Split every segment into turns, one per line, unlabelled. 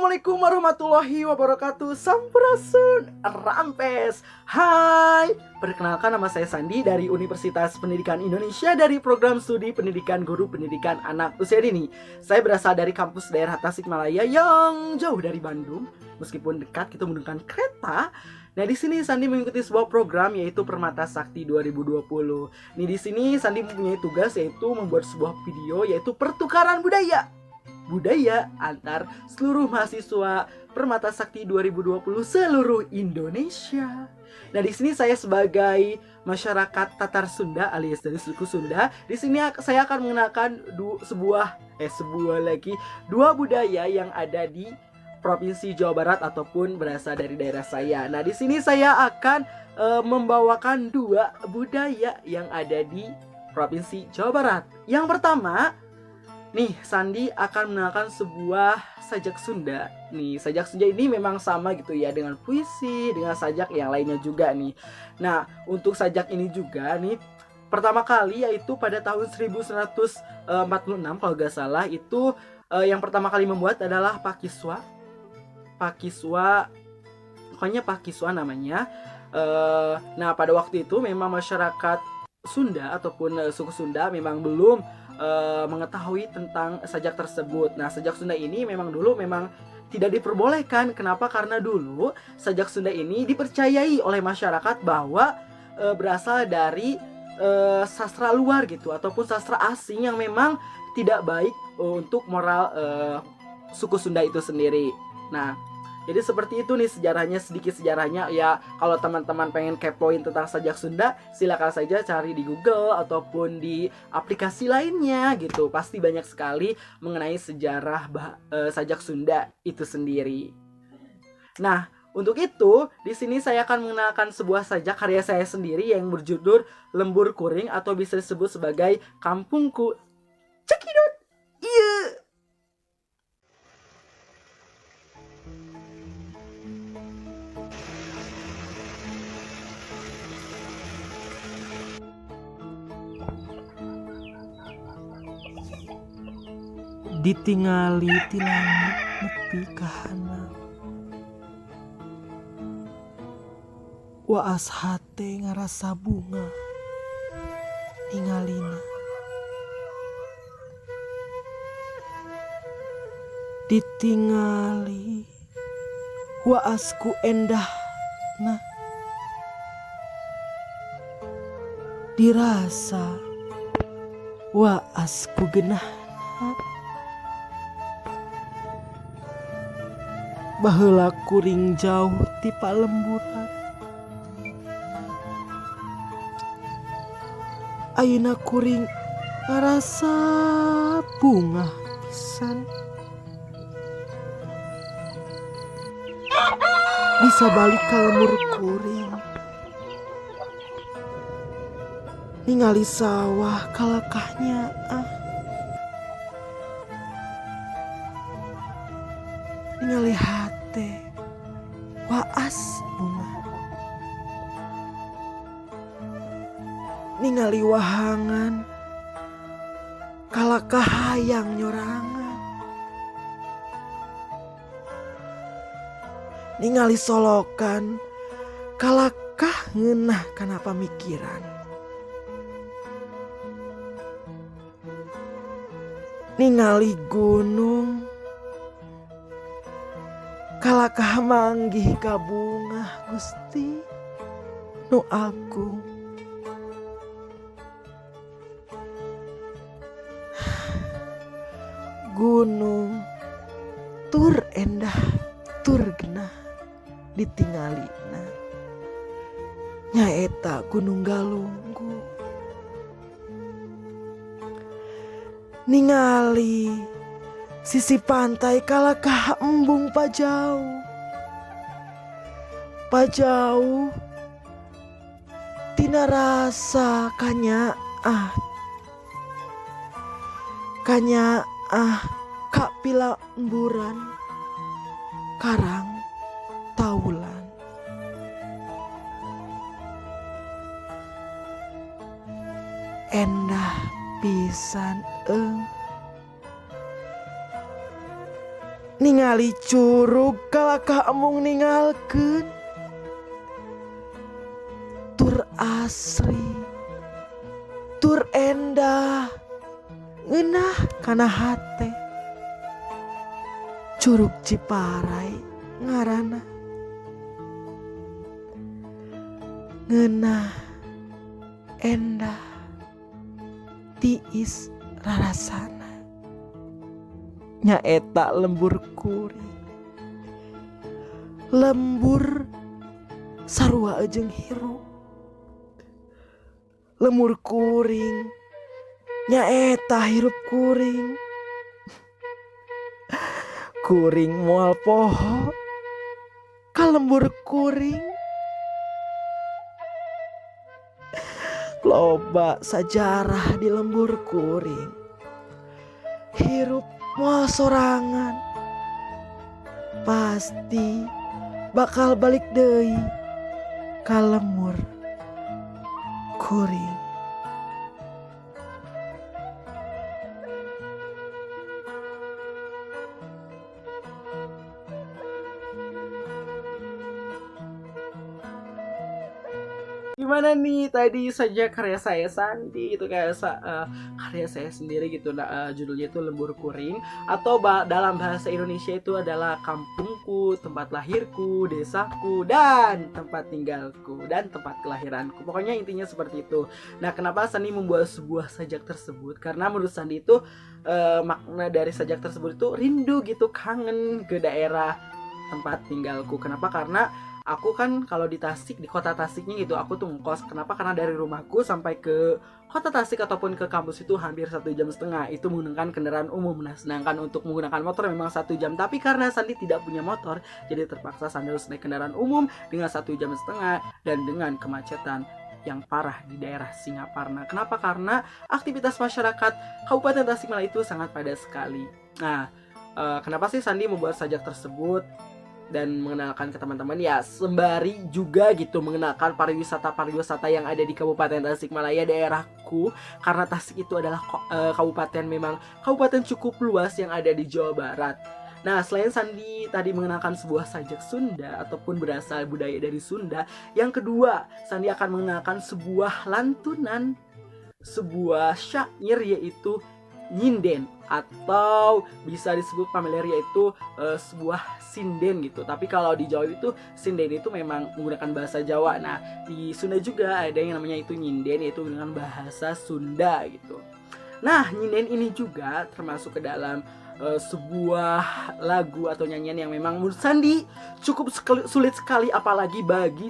Assalamualaikum warahmatullahi wabarakatuh. Sampurasun, rampes. Hai, perkenalkan nama saya Sandi dari Universitas Pendidikan Indonesia dari program studi pendidikan guru pendidikan anak usia dini. Saya berasal dari kampus daerah Tasikmalaya yang jauh dari Bandung. Meskipun dekat kita menggunakan kereta. Nah, di sini Sandi mengikuti sebuah program yaitu Permata Sakti 2020. Nih, di sini Sandi mempunyai tugas yaitu membuat sebuah video yaitu pertukaran budaya antar seluruh mahasiswa Permata Sakti 2020 seluruh Indonesia. Nah, di sini saya sebagai masyarakat Tatar Sunda alias dari suku Sunda, di sini saya akan mengenalkan dua budaya yang ada di Provinsi Jawa Barat ataupun berasal dari daerah saya. Nah, di sini saya akan membawakan dua budaya yang ada di Provinsi Jawa Barat. Yang pertama, nih, Sandi akan mengenalkan sebuah sajak Sunda. Nih, sajak Sunda ini memang sama gitu ya dengan puisi, dengan sajak yang lainnya juga nih. Nah, untuk sajak ini juga nih pertama kali yaitu pada tahun 1946 kalau gak salah itu yang pertama kali membuat adalah Pakiswa, pokoknya Pakiswa namanya. Nah, pada waktu itu memang masyarakat Sunda ataupun suku Sunda memang belum mengetahui tentang sajak tersebut. Nah, sajak Sunda ini memang tidak diperbolehkan. Kenapa? Karena dulu sajak Sunda ini dipercayai oleh masyarakat bahwa berasal dari sastra luar gitu ataupun sastra asing yang memang tidak baik untuk moral suku Sunda itu sendiri. Nah, jadi seperti itu nih sedikit sejarahnya ya. Kalau teman-teman pengen kepoin tentang sajak Sunda, silakan saja cari di Google ataupun di aplikasi lainnya gitu. Pasti banyak sekali mengenai sejarah sajak Sunda itu sendiri. Nah, untuk itu di sini saya akan mengenalkan sebuah sajak karya saya sendiri yang berjudul Lembur Kuring atau bisa disebut sebagai Kampungku. Cekidot. Iya.
Ditingali ti langit nepi ka handap, waas hate ngarasa bunga ningalina. Ditingali waasku endahna, dirasa waasku genahna. Baheula kuring jauh ti palemburan, ayeuna kuring ngarasa bunga pisan. Bisa balik ka lemur kuring, ningali sawah kalakahnya ningali hate waas bunga, ningali wahangan kalakah hayang nyorangan, ningali solokan kalakah ngeunah kana pamikiran, ningali gunung kalakah manggih ka bunga Gusti nu agung. Gunung tur endah tur genah ditingalina, nyaeta Gunung Galunggung. Ningali sisi pantai kalakah embung pajauh tina rasa kanyaah kapila emburan karang taulan. Endah pisan ningali curug kalakah emung ningalkeun tur asri tur endah ngeunah kana hate. Curug Ciparai ngaranna ngeunah endah tiis rarasana nyaeta lembur kuring. Lembur sarua jeung hirup. Lembur kuring nyaeta hirup kuring. Kuring moal poho ka lembur kuring. Loba sajarah di lembur kuring. Hirup moal sorangan. Pasti bakal balik deui ka lembur kuring.
Gimana nih tadi saja karya saya Sandi itu kayak karya saya sendiri gitu. Judulnya itu Lembur Kuring, atau dalam bahasa Indonesia itu adalah kampungku, tempat lahirku, desaku, dan tempat tinggalku, dan tempat kelahiranku. Pokoknya intinya seperti itu. Nah, kenapa Sandi membuat sebuah sajak tersebut? Karena menurut Sandi itu makna dari sajak tersebut itu rindu gitu, kangen ke daerah tempat tinggalku. Kenapa? Karena aku kan kalau di Tasik, di kota Tasiknya gitu, aku tuh ngekos. Kenapa? Karena dari rumahku sampai ke kota Tasik ataupun ke kampus itu hampir 1,5 jam. Itu menggunakan kendaraan umum. Nah, sedangkan untuk menggunakan motor memang 1 jam. Tapi karena Sandi tidak punya motor, jadi terpaksa Sandi harus naik kendaraan umum dengan 1,5 jam dan dengan kemacetan yang parah di daerah Singaparna. Kenapa? Karena aktivitas masyarakat Kabupaten Tasikmalaya itu sangat padat sekali. Nah, kenapa sih Sandi membuat sajak tersebut dan mengenalkan ke teman-teman? Ya sembari juga gitu mengenalkan pariwisata yang ada di Kabupaten Tasikmalaya, daerahku. Karena Tasik itu adalah kabupaten cukup luas yang ada di Jawa Barat. Nah, selain Sandi tadi mengenalkan sebuah sajak Sunda ataupun berasal budaya dari Sunda, yang kedua Sandi akan mengenalkan sebuah lantunan, sebuah syair, yaitu nyinden, atau bisa disebut familiar yaitu sebuah sinden gitu. Tapi kalau di Jawa itu sinden itu memang menggunakan bahasa Jawa. Nah, di Sunda juga ada yang namanya itu nyinden, yaitu dengan bahasa Sunda gitu. Nah, nyinden ini juga termasuk ke dalam sebuah lagu atau nyanyian yang memang menurut Sandi cukup sulit sekali, apalagi bagi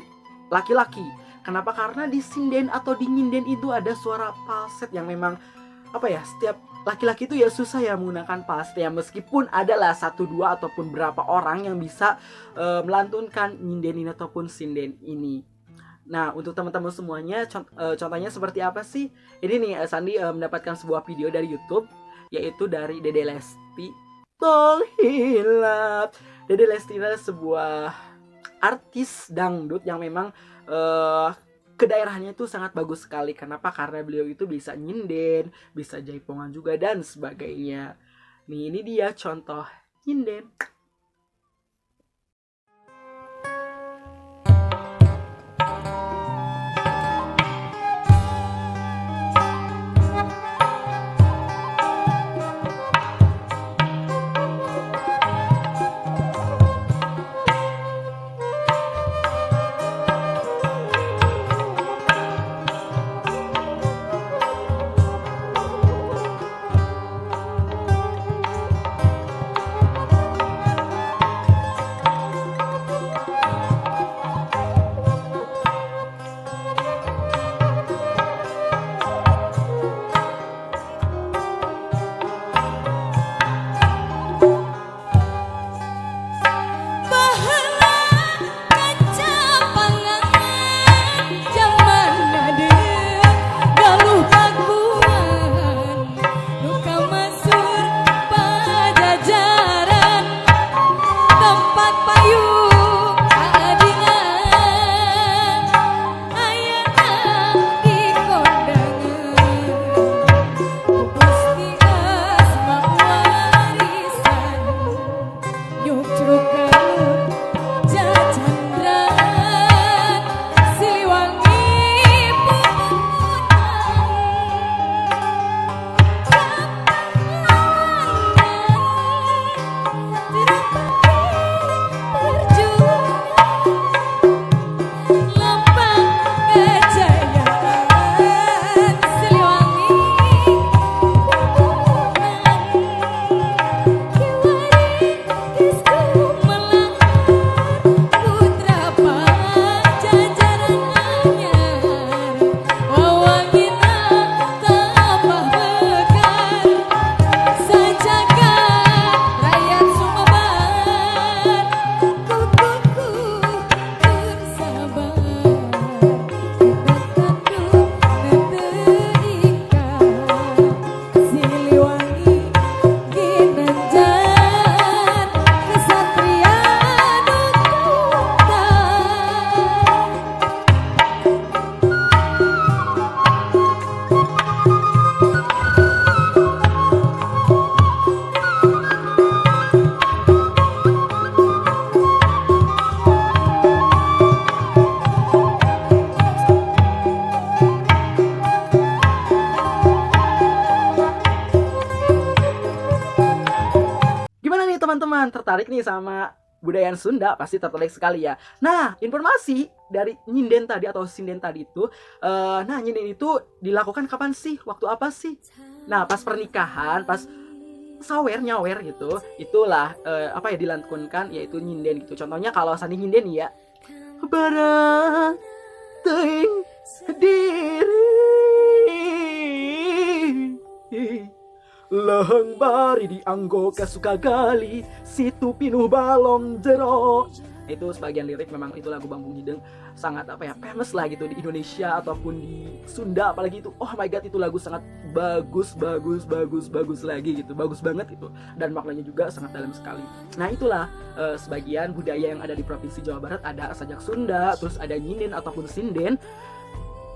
laki-laki. Kenapa? Karena di sinden atau di nyinden itu ada suara falset yang memang setiap laki-laki itu ya susah ya menggunakan falset ya, meskipun adalah 1, 2 ataupun berapa orang yang bisa melantunkan nyinden ini ataupun sinden ini. Nah, untuk teman-teman semuanya, contohnya seperti apa sih? Ini nih, Sandi mendapatkan sebuah video dari YouTube, yaitu dari Dede Lesti, Tol Hilap. Dede Lesti adalah sebuah artis dangdut yang memang ke daerahnya itu sangat bagus sekali. Kenapa? Karena beliau itu bisa nyinden, bisa jaipongan juga, dan sebagainya. Nih, ini dia contoh nyinden. kalian tertarik nih sama budaya Sunda, pasti tertarik sekali ya. Nah, informasi dari nyinden tadi atau sinden tadi itu, nah nyinden itu dilakukan kapan sih? Waktu apa sih? Nah, pas pernikahan, pas sawer nyawer gitu, itulah apa ya dilantunkan yaitu nyinden gitu. Contohnya kalau sandi nyinden ya, barang teuing diri leheng bari dianggo kasuka gali situ pinuh balong jero. Itu sebagian lirik, memang itu lagu Bambung Hideng sangat apa ya famous lah gitu di Indonesia ataupun di Sunda apalagi itu. Oh my god, itu lagu sangat bagus lagi gitu, bagus banget itu, dan maknanya juga sangat dalam sekali. Nah itulah sebagian budaya yang ada di Provinsi Jawa Barat, ada sajak Sunda, terus ada nyinden ataupun sinden.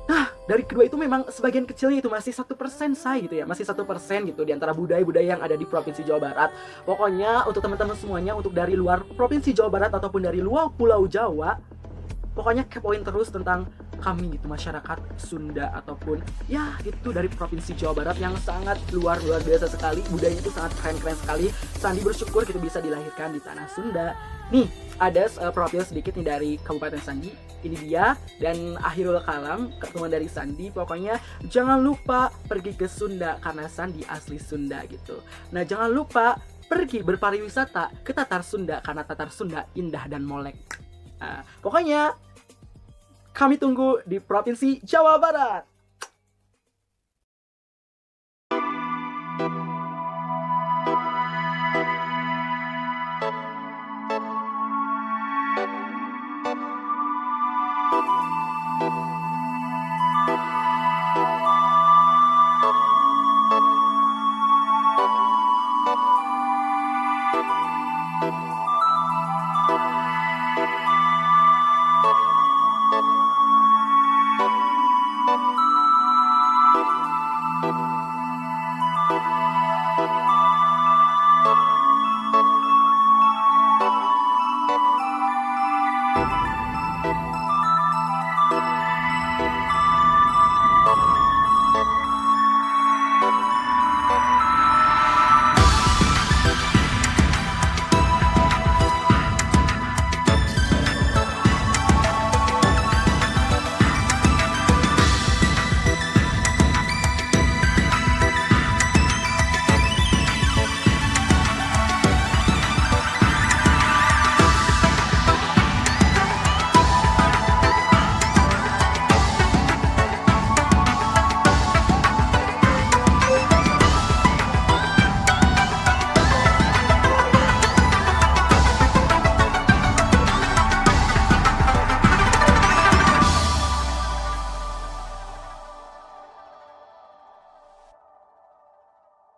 Nah, dari kedua itu memang sebagian kecilnya itu masih 1% say gitu ya, masih 1% gitu di antara budaya-budaya yang ada di Provinsi Jawa Barat. Pokoknya untuk teman-teman semuanya, untuk dari luar Provinsi Jawa Barat ataupun dari luar Pulau Jawa, pokoknya kepoin terus tentang kami gitu, masyarakat Sunda ataupun ya itu dari Provinsi Jawa Barat yang sangat luar biasa sekali. Budayanya itu sangat keren sekali. Sandi bersyukur kita bisa dilahirkan di tanah Sunda. Nih, ada profil sedikit nih dari Kabupaten Sandi. Ini dia, dan akhirul kalam ketemuan dari Sandi. Pokoknya jangan lupa pergi ke Sunda karena Sandi asli Sunda gitu. Nah, jangan lupa pergi berpariwisata ke Tatar Sunda karena Tatar Sunda indah dan molek. Nah, pokoknya kami tunggu di Provinsi Jawa Barat.